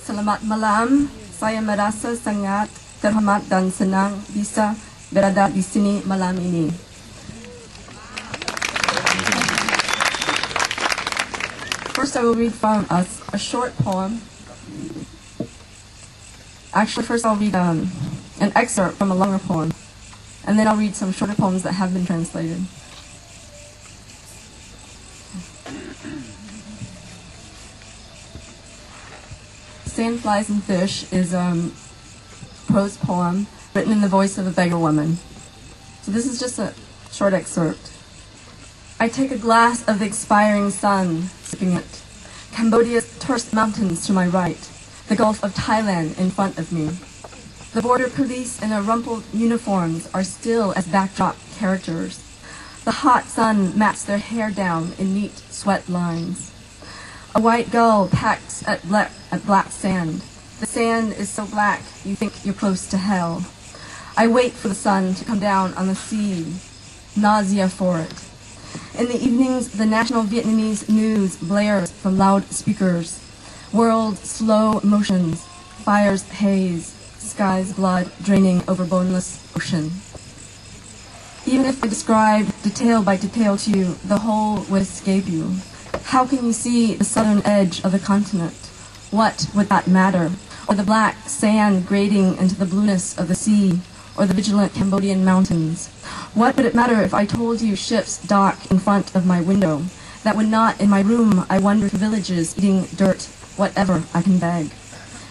Selamat malam, saya merasa sangat terhormat dan senang bisa berada di sini malam ini. First I will read from a short poem. Actually, first I'll read an excerpt from a longer poem, and then I'll read some shorter poems that have been translated. Sandflies and Fish is a prose poem written in the voice of a beggar woman. So this is just a short excerpt. I take a glass of the expiring sun, sipping it. Cambodia's terse mountains to my right, the Gulf of Thailand in front of me. The border police in their rumpled uniforms are still as backdrop characters. The hot sun mats their hair down in neat sweat lines. A white gull pecks at black sand. The sand is so black you think you're close to hell. I wait for the sun to come down on the sea, nausea for it. In the evenings, the national Vietnamese news blares from loudspeakers. World slow motions, fire's haze, sky's blood draining over boneless ocean. Even if I describe detail by detail to you, the whole would escape you. How can you see the southern edge of the continent? What would that matter? Or the black sand grading into the blueness of the sea, or the vigilant Cambodian mountains? What would it matter if I told you ships dock in front of my window? That when not in my room, I wander through villages eating dirt, whatever I can beg.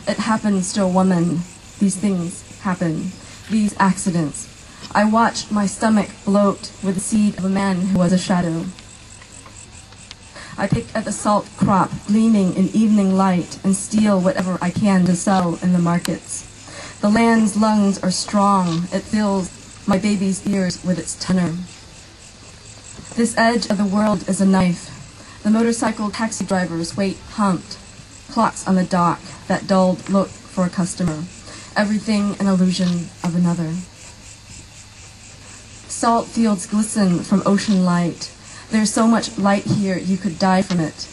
It happens to a woman. These things happen. These accidents. I watch my stomach bloat with the seed of a man who was a shadow. I pick at the salt crop gleaming in evening light and steal whatever I can to sell in the markets. The land's lungs are strong. It fills my baby's ears with its tenor. This edge of the world is a knife. The motorcycle taxi drivers wait humped. Clocks on the dock, that dulled look for a customer. Everything an illusion of another. Salt fields glisten from ocean light. There's so much light here you could die from it.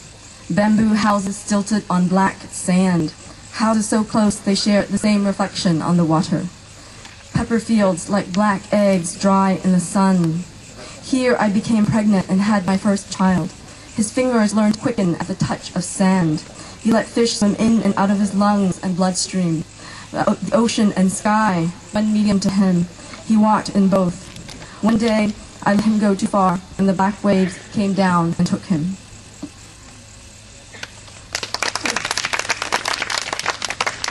Bamboo houses stilted on black sand. Houses so close they share the same reflection on the water. Pepper fields like black eggs dry in the sun. Here I became pregnant and had my first child. His fingers learned to quicken at the touch of sand. He let fish swim in and out of his lungs and bloodstream. The ocean and sky, one medium to him. He walked in both. One day, I let him go too far, and the black waves came down and took him.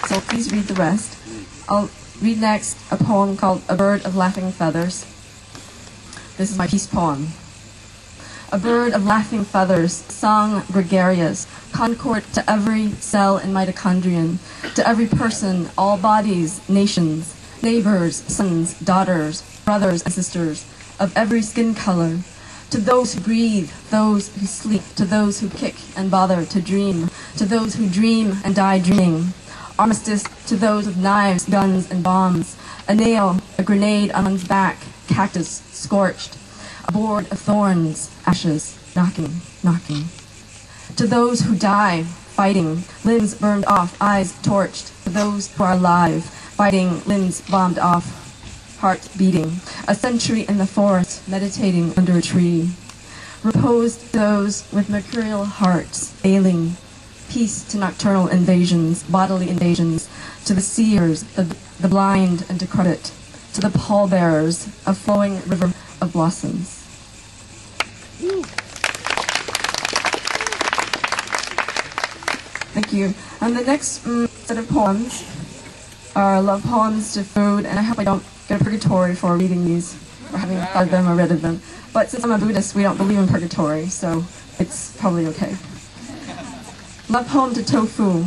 So please read the rest. I'll read next a poem called A Bird of Laughing Feathers. This is my peace poem. A bird of laughing feathers, song gregarious, concord to every cell in mitochondrion, to every person, all bodies, nations, neighbors, sons, daughters, brothers and sisters, of every skin color, to those who breathe, those who sleep, to those who kick and bother to dream, to those who dream and die dreaming. Armistice to those with knives, guns, and bombs, a nail, a grenade on one's back, cactus scorched, a board of thorns, ashes, knocking, knocking. To those who die, fighting, limbs burned off, eyes torched, to those who are alive, fighting, limbs bombed off, heart beating, a century in the forest, meditating under a tree. Repose to those with mercurial hearts, ailing, peace to nocturnal invasions, bodily invasions, to the seers, the blind and decrepit, to the pallbearers, a flowing river of blossoms. Thank you. And the next set of poems are love poems to food, and I hope I don't get a purgatory for reading these, or having thought of them or read of them. But since I'm a Buddhist, we don't believe in purgatory, so it's probably okay. Love poem to tofu.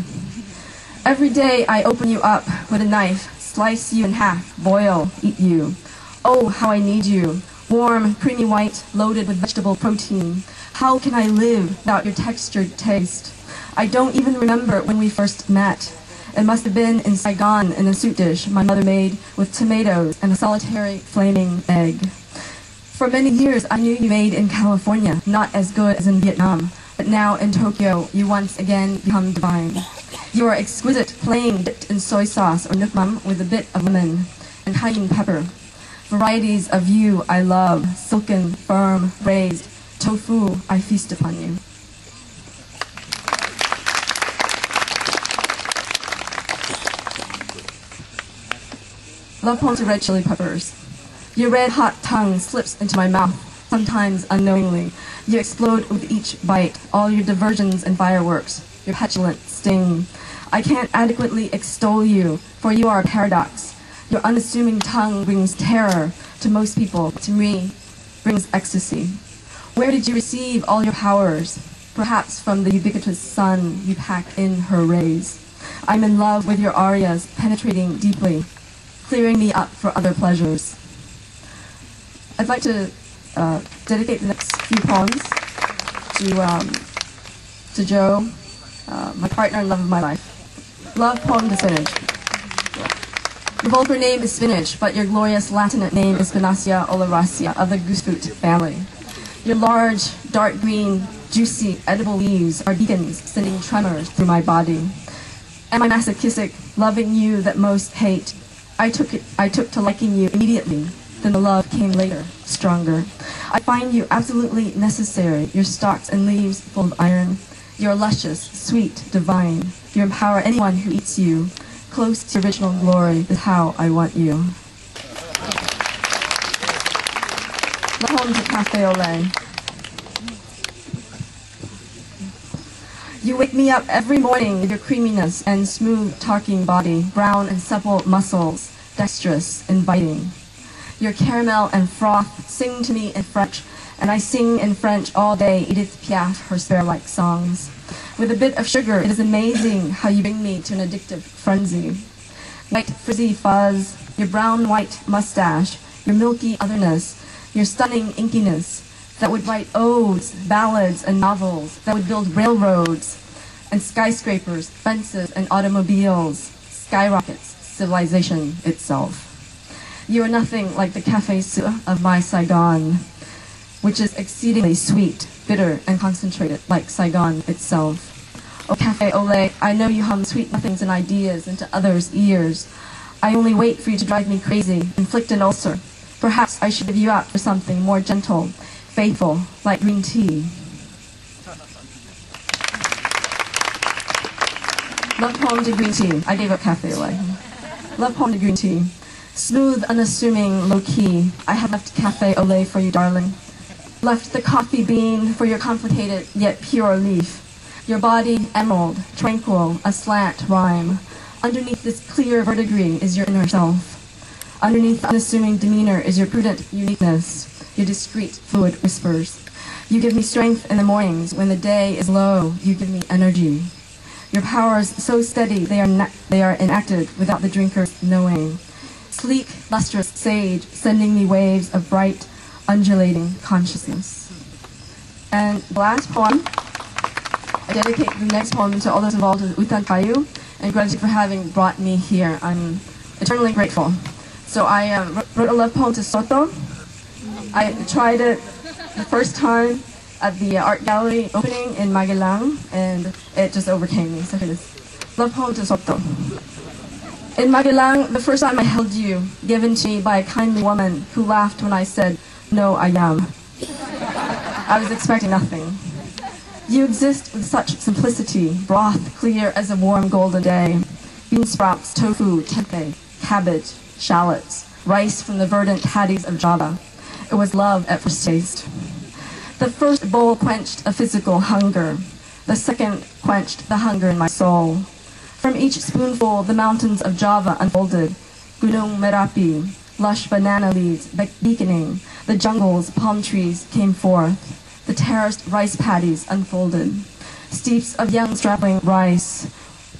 Every day I open you up with a knife, slice you in half, boil, eat you. Oh, how I need you. Warm, creamy white, loaded with vegetable protein. How can I live without your textured taste? I don't even remember when we first met. It must have been in Saigon in a soup dish my mother made with tomatoes and a solitary flaming egg. For many years I knew you made in California, not as good as in Vietnam, but now in Tokyo you once again become divine. You are exquisite, plain, dipped in soy sauce or nukmam with a bit of lemon and cayenne pepper. Varieties of you I love, silken, firm, raised, tofu, I feast upon you. Love poem to red chili peppers. Your red hot tongue slips into my mouth, sometimes unknowingly. You explode with each bite, all your diversions and fireworks, your petulant sting. I can't adequately extol you, for you are a paradox. Your unassuming tongue brings terror to most people, to me, brings ecstasy. Where did you receive all your powers? Perhaps from the ubiquitous sun you pack in her rays. I'm in love with your arias, penetrating deeply, clearing me up for other pleasures. I'd like to dedicate the next few poems to Joe, my partner and love of my life. Love poem to spinach. Your vulgar name is spinach, but your glorious Latinate name is Spinacia oleracea of the goosefruit family. Your large, dark green, juicy, edible leaves are beacons sending tremors through my body. Am I masochistic, loving you that most hate? I took to liking you immediately, then the love came later, stronger. I find you absolutely necessary, your stalks and leaves full of iron. You're luscious, sweet, divine. You empower anyone who eats you. Close to original glory is how I want you. Love poem to Cafe au lait. You wake me up every morning with your creaminess and smooth talking body, brown and supple muscles, dexterous, inviting. Your caramel and froth sing to me in French, and I sing in French all day Edith Piaf, her spare-like songs. With a bit of sugar, it is amazing how you bring me to an addictive frenzy. White frizzy fuzz, your brown-white mustache, your milky otherness, your stunning inkiness, that would write odes, ballads, and novels, that would build railroads and skyscrapers, fences, and automobiles, skyrockets, civilization itself. You are nothing like the Café Sue of my Saigon, which is exceedingly sweet, bitter, and concentrated, like Saigon itself. Oh, Café au lait, I know you hum sweet nothings and ideas into others' ears. I only wait for you to drive me crazy, inflict an ulcer. Perhaps I should give you out for something more gentle, faithful, like green tea. Love poem to green tea. I gave up Café au lait. Love poem to green tea. Smooth, unassuming, low-key. I have left Café au lait for you, darling. Left the coffee bean for your complicated yet pure leaf. Your body, emerald, tranquil, aslant rhyme. Underneath this clear verdigris is your inner self. Underneath the unassuming demeanor is your prudent uniqueness, your discreet, fluid whispers. You give me strength in the mornings. When the day is low, you give me energy. Your powers so steady they are enacted without the drinker's knowing. Sleek, lustrous sage, sending me waves of bright, undulating consciousness. And the last poem, I dedicate the next poem to all those involved with Utan Kayu, and gratitude for having brought me here. I'm eternally grateful. So I wrote a love poem to Soto. I tried it the first time at the art gallery opening in Mong-Lan, and it just overcame me. So here it is. Love poem to Soto. In Mong-Lan, the first time I held you, given to me by a kindly woman who laughed when I said, "No, I am." I was expecting nothing. You exist with such simplicity, broth clear as a warm golden day, bean sprouts, tofu, tempeh, cabbage, shallots, rice from the verdant paddies of Java. It was love at first taste. The first bowl quenched a physical hunger. The second quenched the hunger in my soul. From each spoonful, the mountains of Java unfolded. Gunung Merapi, lush banana leaves beaconing. The jungles, palm trees came forth. The terraced rice paddies unfolded. Steeps of young strapping rice.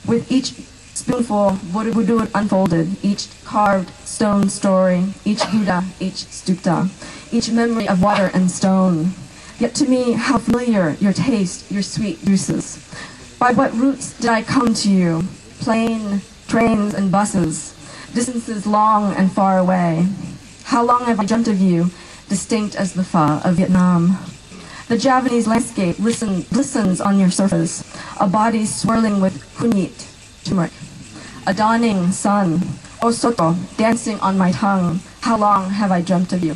With each spoonful, Borobudur unfolded. Each carved stone story. Each Buddha, each stupta. Each memory of water and stone. Yet to me, how familiar your taste, your sweet juices. By what routes did I come to you? Plane, trains, and buses. Distances long and far away. How long have I dreamt of you, distinct as the pho of Vietnam? The Javanese landscape glistens on your surface, a body swirling with kunyit, Turmeric. A dawning sun, oh Soto, dancing on my tongue. How long have I dreamt of you?